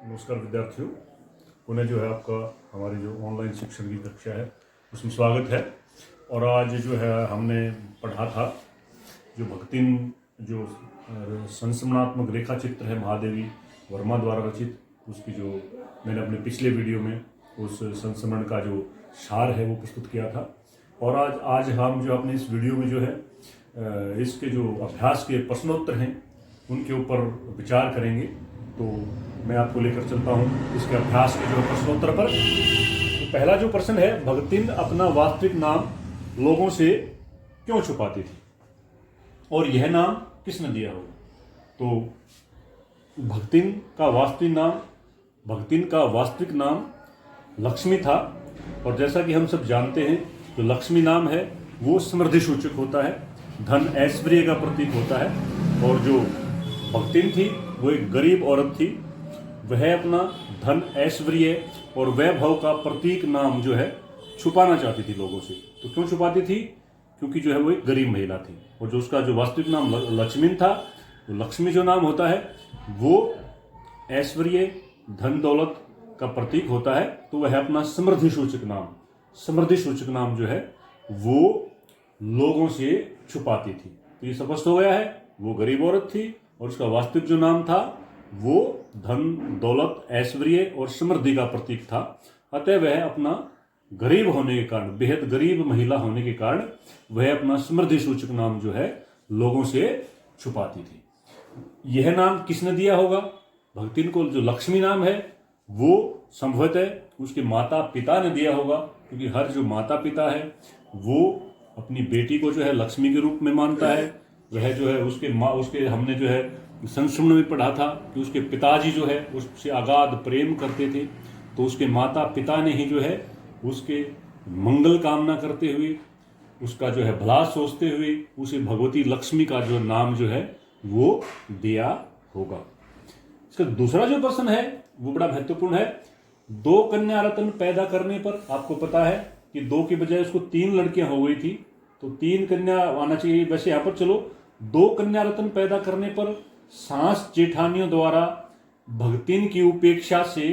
नमस्कार विद्यार्थियों, पुनः जो है आपका हमारी जो ऑनलाइन शिक्षण की कक्षा है उसमें स्वागत है। और आज जो है हमने पढ़ा था जो भक्तिन जो संस्मरणात्मक रेखा चित्र है महादेवी वर्मा द्वारा रचित, उसकी जो मैंने अपने पिछले वीडियो में उस संस्मरण का जो सार है वो प्रस्तुत किया था। और आज हम जो अपने इस वीडियो में जो है इसके जो अभ्यास के प्रश्नोत्तर हैं उनके ऊपर विचार करेंगे। तो मैं आपको लेकर चलता हूं इसके अभ्यास के जो प्रश्नोत्तर पर। तो पहला जो प्रश्न है, भक्तिन अपना वास्तविक नाम लोगों से क्यों छुपाती थी और यह नाम किसने दिया होगा? तो भक्तिन का वास्तविक नाम लक्ष्मी था। और जैसा कि हम सब जानते हैं, जो लक्ष्मी नाम है वो समृद्धि सूचक होता है, धन ऐश्वर्य का प्रतीक होता है। और जो भक्तिन थी वो एक गरीब औरत थी, वह अपना धन ऐश्वर्य और वैभव का प्रतीक नाम जो है छुपाना चाहती थी लोगों से। तो क्यों छुपाती थी? क्योंकि जो है वो एक गरीब महिला थी। और जो उसका जो वास्तविक नाम लक्ष्मी था, तो लक्ष्मी जो नाम होता है वो ऐश्वर्य धन दौलत का प्रतीक होता है। तो वह अपना समृद्धि सूचक नाम जो है वो लोगों से छुपाती थी। तो ये स्पष्ट हो गया है, वो गरीब औरत थी और उसका वास्तविक जो नाम था वो धन दौलत ऐश्वर्य और समृद्धि का प्रतीक था। अतः वह अपना गरीब होने के कारण, बेहद गरीब महिला होने के कारण वह अपना समृद्धि सूचक नाम जो है लोगों से छुपाती थी। यह नाम किसने दिया होगा? भक्तिन को जो लक्ष्मी नाम है वो संभवतः उसके माता पिता ने दिया होगा, क्योंकि हर जो माता पिता है वो अपनी बेटी को जो है लक्ष्मी के रूप में मानता है। वह जो है उसके हमने जो है संस्मरण में पढ़ा था कि उसके पिताजी जो है उससे अगाध प्रेम करते थे। तो उसके माता पिता ने ही जो है उसके मंगल कामना करते हुए, उसका जो है भला सोचते हुए उसे भगवती लक्ष्मी का जो नाम जो है वो दिया होगा। इसका दूसरा जो प्रश्न है वो बड़ा महत्वपूर्ण है। 2 कन्या रत्न पैदा करने पर, आपको पता है कि 2 की बजाय उसको 3 लड़कियां हो गई थी, तो 3 कन्या आना चाहिए। वैसे यहाँ पर चलो 2 कन्या रत्न पैदा करने पर सास जेठानियों द्वारा भक्तिन की उपेक्षा से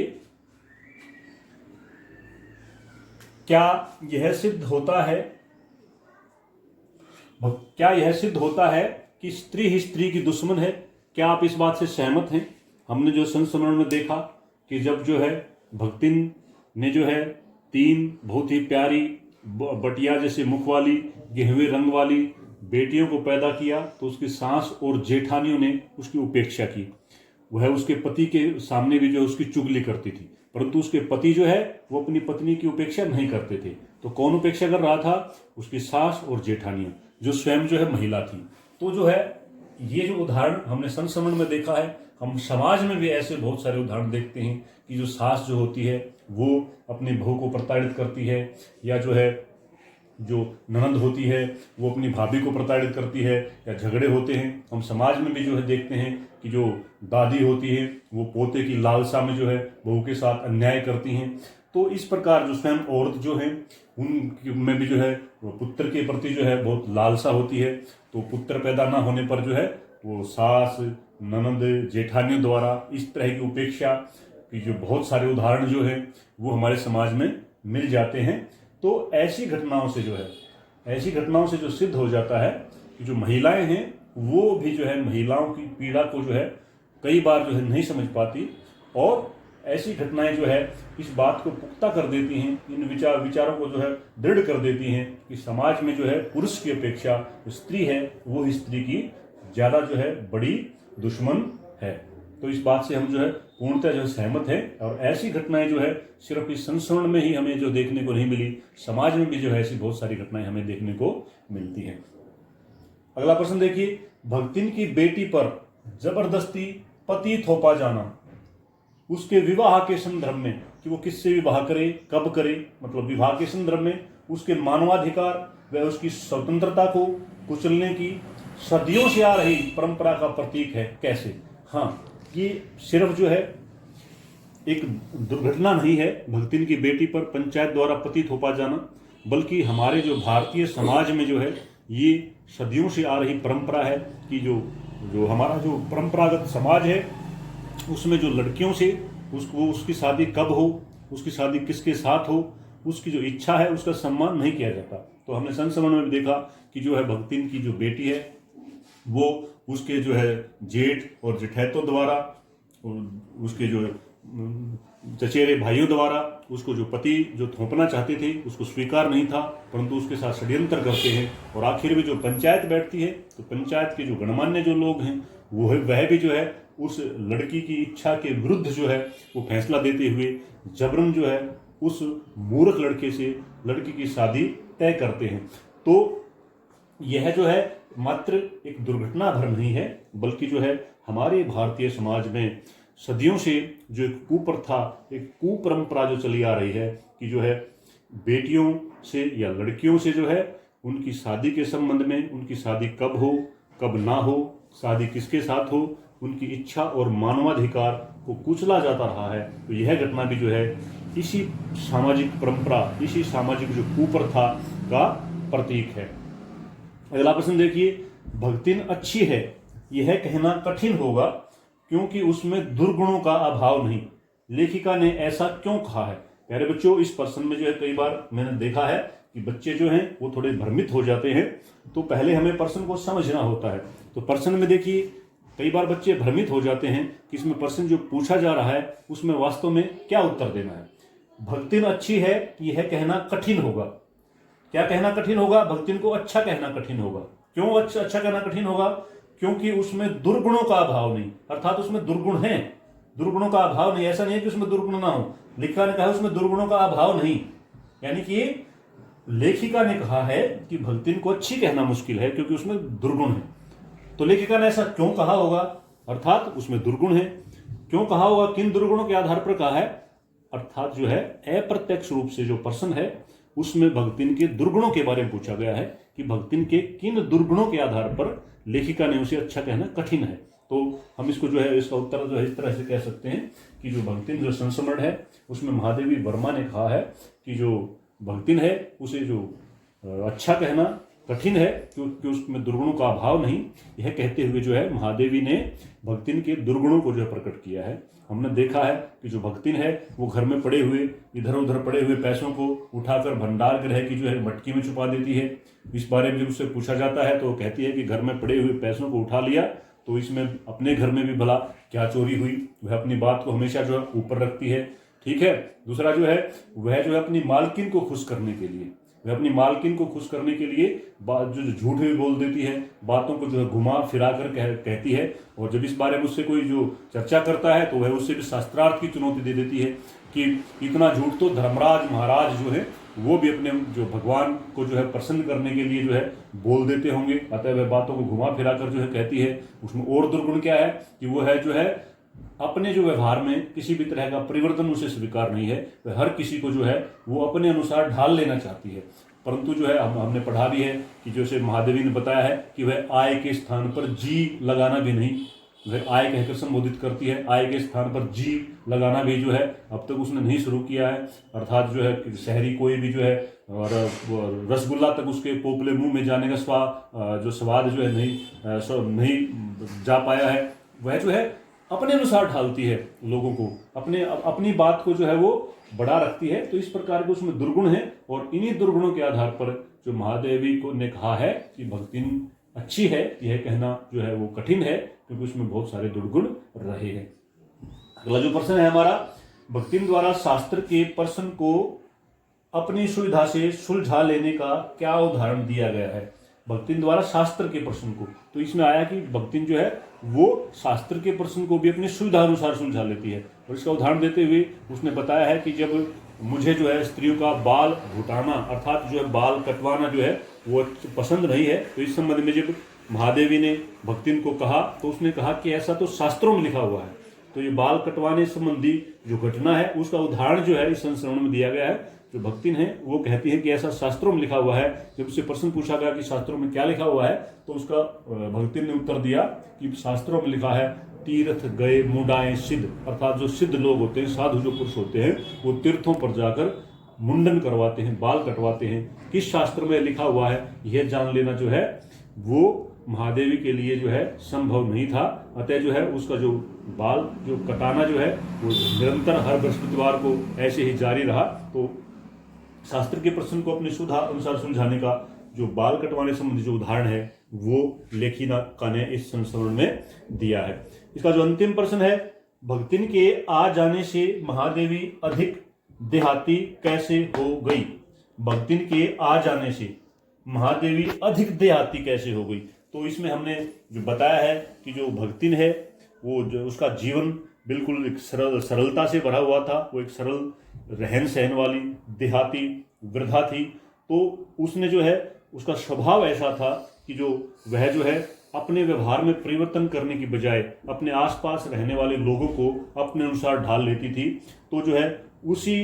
क्या यह सिद्ध होता है कि स्त्री ही स्त्री की दुश्मन है? क्या आप इस बात से सहमत हैं? हमने जो संस्मरण में देखा कि जब जो है भक्तिन ने जो है 3 बहुत ही प्यारी बटिया जैसे मुख वाली गेहुए रंग वाली बेटियों को पैदा किया, तो उसकी सास और जेठानियों ने उसकी उपेक्षा की। वह उसके पति के सामने भी जो उसकी चुगली करती थी, परंतु उसके पति जो है वो अपनी पत्नी की उपेक्षा नहीं करते थे। तो कौन उपेक्षा कर रहा था? उसकी सास और जेठानियां, जो स्वयं जो है महिला थी। तो जो है ये जो उदाहरण हमने संस्मरण में देखा है, हम समाज में भी ऐसे बहुत सारे उदाहरण देखते हैं कि जो सास जो होती है वो अपनी बहू को प्रताड़ित करती है, या जो है जो ननद होती है वो अपनी भाभी को प्रताड़ित करती है, या झगड़े होते हैं। हम समाज में भी जो है देखते हैं कि जो दादी होती है वो पोते की लालसा में जो है बहू के साथ अन्याय करती हैं। तो इस प्रकार जो स्वयं औरत जो है उनमें भी जो है वो पुत्र के प्रति जो है बहुत लालसा होती है। तो पुत्र पैदा ना होने पर जो है वो सास ननद जेठानियों द्वारा इस तरह की उपेक्षा की जो बहुत सारे उदाहरण जो है वो हमारे समाज में मिल जाते हैं। तो ऐसी घटनाओं से जो सिद्ध हो जाता है कि जो महिलाएं हैं वो भी जो है महिलाओं की पीड़ा को जो है कई बार जो है नहीं समझ पाती, और ऐसी घटनाएं जो है इस बात को पुख्ता कर देती हैं, इन विचारों को जो है दृढ़ कर देती हैं कि समाज में जो है पुरुष की अपेक्षा स्त्री है वो स्त्री की ज्यादा जो है बड़ी दुश्मन है। तो इस बात से हम जो है पूर्णतः जो है सहमत है। और ऐसी घटनाएं जो है सिर्फ इस संस्मरण में ही हमें जो देखने को नहीं मिली, समाज में भी जो है ऐसी बहुत सारी घटनाएं हमें देखने को मिलती हैं। अगला प्रश्न देखिए, भक्तिन की बेटी पर जबरदस्ती पति थोपा जाना उसके विवाह के संदर्भ में, कि वो किससे विवाह करे, कब करे, मतलब विवाह के संदर्भ में उसके मानवाधिकार व उसकी स्वतंत्रता को कुचलने की सदियों से आ रही परंपरा का प्रतीक है। कैसे? हाँ, ये सिर्फ जो है एक दुर्घटना नहीं है भक्तिन की बेटी पर पंचायत द्वारा पति थोपा जाना, बल्कि हमारे जो भारतीय समाज में जो है ये सदियों से आ रही परंपरा है कि जो हमारा जो परंपरागत समाज है उसमें जो लड़कियों से उसको उसकी शादी कब हो, उसकी शादी किसके साथ हो, उसकी जो इच्छा है उसका सम्मान नहीं किया जाता। तो हमने संत समण में भी देखा कि जो है भक्तिन की जो बेटी है वो उसके जो है जेठ और जेठैतों द्वारा, उसके जो चचेरे भाइयों द्वारा उसको जो पति जो थोपना चाहते थे उसको स्वीकार नहीं था, परंतु उसके साथ षड्यंत्र करते हैं और आखिर में जो पंचायत बैठती है तो पंचायत के जो गणमान्य जो लोग हैं वह भी जो है उस लड़की की इच्छा के विरुद्ध जो है वो फैसला देते हुए जबरन जो है उस मूर्ख लड़के से लड़की की शादी तय करते हैं। तो यह जो है मात्र एक दुर्घटना भर नहीं है, बल्कि जो है हमारे भारतीय समाज में सदियों से जो एक कुप्रथा, एक कुपरंपरा जो चली आ रही है कि जो है बेटियों से या लड़कियों से जो है उनकी शादी के संबंध में, उनकी शादी कब हो कब ना हो, शादी किसके साथ हो, उनकी इच्छा और मानवाधिकार को कुचला जाता रहा है। तो यह घटना भी जो है इसी सामाजिक परंपरा, इसी सामाजिक जो कुप्रथा का प्रतीक है। अगला प्रश्न देखिए, भक्तिन अच्छी है यह कहना कठिन होगा क्योंकि उसमें दुर्गुणों का अभाव नहीं, लेखिका ने ऐसा क्यों कहा है? प्यारे बच्चों, इस प्रश्न में जो है कई बार मैंने देखा है कि बच्चे जो हैं वो थोड़े भ्रमित हो जाते हैं, तो पहले हमें प्रश्न को समझना होता है। तो प्रश्न में देखिए कई बार बच्चे भ्रमित हो जाते हैं कि इसमें प्रश्न जो पूछा जा रहा है उसमें वास्तव में क्या उत्तर देना है। भक्तिन अच्छी है यह कहना कठिन होगा। क्या कहना कठिन होगा? भक्तिन को अच्छा कहना कठिन होगा। क्यों अच्छा कहना कठिन होगा? क्योंकि उसमें दुर्गुणों का अभाव नहीं, अर्थात उसमें दुर्गुण है, दुर्गुणों का अभाव नहीं। ऐसा नहीं है कि उसमें दुर्गुण ना हो, लेखिका ने कहा उसमें दुर्गुणों का अभाव नहीं, यानी कि लेखिका ने कहा है कि भक्तिन को अच्छी कहना मुश्किल है क्योंकि उसमें दुर्गुण है। तो लेखिका ने ऐसा क्यों कहा होगा, अर्थात उसमें दुर्गुण है। क्यों कहा होगा, किन दुर्गुणों के आधार पर कहा है? अर्थात जो है अप्रत्यक्ष रूप से जो प्रश्न है उसमें भक्तिन के दुर्गुणों के बारे में पूछा गया है कि भक्तिन के किन दुर्गुणों के आधार पर लेखिका ने उसे अच्छा कहना कठिन है। तो हम इसको जो है इसका उत्तर जो है इस तरह से कह सकते हैं कि जो भक्तिन जो संस्मरण है उसमें महादेवी वर्मा ने कहा है कि जो भक्तिन है उसे जो अच्छा कहना कठिन है क्योंकि उसमें दुर्गुणों का अभाव नहीं। यह कहते हुए जो है महादेवी ने भक्तिन के दुर्गुणों को जो है प्रकट किया है। हमने देखा है कि जो भक्तिन है वो घर में पड़े हुए, इधर उधर पड़े हुए पैसों को उठाकर भंडार गृह की जो है मटकी में छुपा देती है। इस बारे में जब उससे पूछा जाता है तो वो कहती है कि घर में पड़े हुए पैसों को उठा लिया तो इसमें अपने घर में भी भला क्या चोरी हुई। वह अपनी बात को हमेशा जो है ऊपर रखती है, ठीक है। दूसरा जो है वह जो है अपनी मालकिन को खुश करने के लिए, वह अपनी मालकिन को खुश करने के लिए जो झूठ भी बोल देती है, बातों को जो है घुमा फिरा कर कहती है। और जब इस बारे में उससे कोई जो चर्चा करता है तो वह उससे भी शास्त्रार्थ की चुनौती दे देती है कि इतना झूठ तो धर्मराज महाराज जो है वो भी अपने जो भगवान को जो है प्रसन्न करने के लिए जो है बोल देते होंगे। अतः वह बातों को घुमा फिरा कर जो है कहती है। उसमें और दुर्गुण क्या है कि वो है जो है अपने जो व्यवहार में किसी भी तरह का परिवर्तन उसे स्वीकार नहीं है। वह हर किसी को जो है वो अपने अनुसार ढाल लेना चाहती है। परंतु जो है हमने पढ़ा भी है कि जैसे महादेवी ने बताया है कि वह आय के स्थान पर जी लगाना भी नहीं, वह आय कहकर संबोधित करती है। आय के स्थान पर जी लगाना भी जो है अब तक उसने नहीं शुरू किया है। अर्थात जो है शहरी कोई भी जो है और रसगुल्ला तक उसके पोपले मुंह में जाने का जो स्वाद जो है नहीं जा पाया है। वह जो है अपने अनुसार ढालती है लोगों को, अपनी बात को जो है वो बढ़ा रखती है। तो इस प्रकार के उसमें दुर्गुण है और इन्हीं दुर्गुणों के आधार पर जो महादेवी को ने कहा है कि भक्तिन अच्छी है यह कहना जो है वो कठिन है क्योंकि उसमें बहुत सारे दुर्गुण रहे हैं। अगला जो प्रश्न है हमारा, भक्तिन द्वारा शास्त्र के प्रश्न को अपनी सुविधा से सुलझा लेने का क्या उदाहरण दिया गया है? भक्तिन द्वारा शास्त्र के प्रश्न को, तो इसमें आया कि भक्तिन जो है वो शास्त्र के प्रश्न को भी अपनी सुविधा अनुसार सुलझा लेती है। और इसका उदाहरण देते हुए उसने बताया है कि जब मुझे जो है स्त्रियों का बाल घुटाना अर्थात जो है बाल कटवाना जो है वो पसंद नहीं है, तो इस संबंध में जब महादेवी ने भक्तिन को कहा तो उसने कहा कि ऐसा तो शास्त्रों में लिखा हुआ है। तो ये बाल कटवाने संबंधी जो घटना है उसका उदाहरण जो है इस संस्मरण में दिया गया है। जो भक्तिन है वो कहती है कि ऐसा शास्त्रों में लिखा हुआ है। जब उससे प्रश्न पूछा गया कि शास्त्रों में क्या लिखा हुआ है तो उसका भक्तिन ने उत्तर दिया कि शास्त्रों में लिखा है तीर्थ गए मुंडाएं सिद्ध, अर्थात जो सिद्ध लोग होते हैं, साधु जो पुरुष होते हैं वो तीर्थों पर जाकर मुंडन करवाते हैं, बाल कटवाते हैं। किस शास्त्र में लिखा हुआ है यह जान लेना जो है वो महादेवी के लिए जो है संभव नहीं था। अतः जो है उसका जो बाल जो कटाना जो है वो निरंतर हर बृहस्पतिवार को ऐसे ही जारी रहा। तो शास्त्र के प्रश्न को अपने सुधा अनुसार सुलझाने का जो बाल कटवाने संबंधी जो उदाहरण है वो लेखिका ने इस संस्मरण में दिया है। इसका जो अंतिम प्रश्न है, भक्तिन के आ जाने से महादेवी अधिक देहाती कैसे हो गई? भक्तिन के आ जाने से महादेवी अधिक देहाती कैसे हो गई? तो इसमें हमने जो बताया है कि जो भक्तिन है वो जो उसका जीवन बिल्कुल एक सरलता से भरा हुआ था। वो एक सरल रहन सहन वाली देहाती वृद्धा थी। तो उसने जो है उसका स्वभाव ऐसा था कि जो वह जो है अपने व्यवहार में परिवर्तन करने की बजाय अपने आसपास रहने वाले लोगों को अपने अनुसार ढाल लेती थी। तो जो है उसी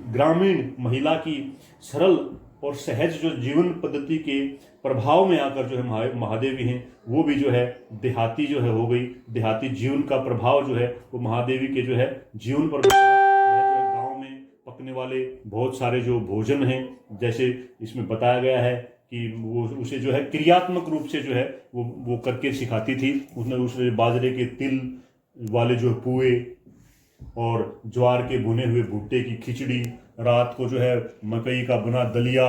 ग्रामीण महिला की सरल और सहज जो जीवन पद्धति के प्रभाव में आकर जो है महादेवी हैं वो भी जो है देहाती जो है हो गई। देहाती जीवन का प्रभाव जो है वो महादेवी के जो है जीवन पर गांव में पकने वाले बहुत सारे जो भोजन हैं, जैसे इसमें बताया गया है कि वो उसे जो है क्रियात्मक रूप से जो है वो करके सिखाती थी। उसने बाजरे के तिल वाले जो पुए और ज्वार के भुने हुए भुट्टे की खिचड़ी, रात को जो है मकई का बुना दलिया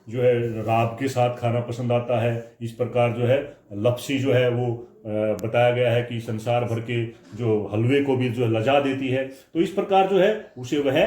जो है राब के साथ खाना पसंद आता है। इस प्रकार जो है लपसी जो है वो बताया गया है कि संसार भर के जो हलवे को भी जो है लजा देती है। तो इस प्रकार जो है उसे वह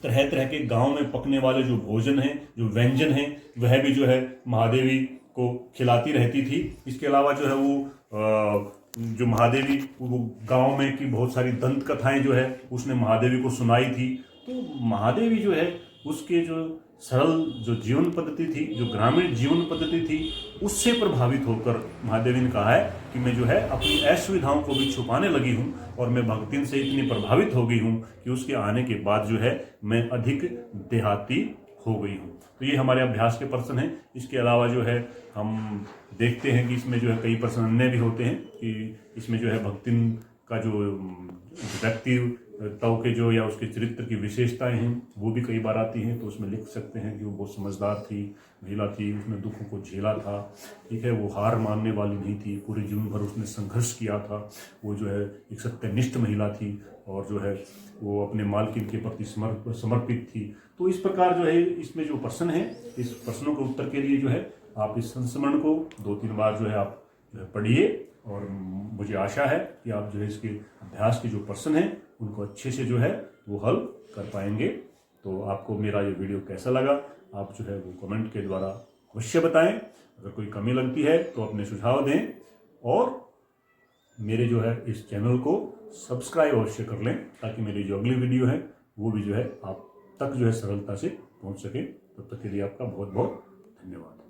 तरह तरह के गांव में पकने वाले जो भोजन हैं, जो व्यंजन हैं, वह भी जो है महादेवी को खिलाती रहती थी। इसके अलावा जो है वो जो महादेवी वो गांव में की बहुत सारी दंत कथाएं जो है उसने महादेवी को सुनाई थी। तो महादेवी जो है उसके जो सरल जो जीवन पद्धति थी, जो ग्रामीण जीवन पद्धति थी, उससे प्रभावित होकर महादेवी ने कहा है कि मैं जो है अपनी असुविधाओं को भी छुपाने लगी हूँ और मैं भक्ति से इतनी प्रभावित हो गई हूँ कि उसके आने के बाद जो है मैं अधिक देहाती हो गई हूँ। तो ये हमारे अभ्यास के प्रश्न हैं। इसके अलावा जो है हम देखते हैं कि इसमें जो है कई प्रश्न अन्य भी होते हैं कि इसमें जो है भक्तिन का जो व्यक्तित्व के जो या उसके चरित्र की विशेषताएं हैं वो भी कई बार आती हैं। तो उसमें लिख सकते हैं कि वो बहुत समझदार थी, महिला थी, उसने दुखों को झेला था, ठीक है, वो हार मानने वाली नहीं थी, पूरे जीवन भर उसने संघर्ष किया था, वो जो है एक सत्यनिष्ठ महिला थी और जो है वो अपने मालकिन के प्रति समर्पित थी। तो इस प्रकार जो है इसमें जो प्रश्न है, इस प्रश्नों के उत्तर के लिए जो है आप इस संस्मरण को 2-3 बार जो है आप जो है पढ़िए और मुझे आशा है कि आप जो है इसके अभ्यास के जो प्रश्न हैं उनको अच्छे से जो है वो हल कर पाएंगे। तो आपको मेरा ये वीडियो कैसा लगा आप जो है वो कमेंट के द्वारा अवश्य बताएं। अगर कोई कमी लगती है तो अपने सुझाव दें और मेरे जो है इस चैनल को सब्सक्राइब अवश्य कर लें ताकि मेरी जो अगली वीडियो है वो भी जो है आप तक जो है सरलता से पहुंच सके। तब तक के लिए आपका बहुत बहुत धन्यवाद।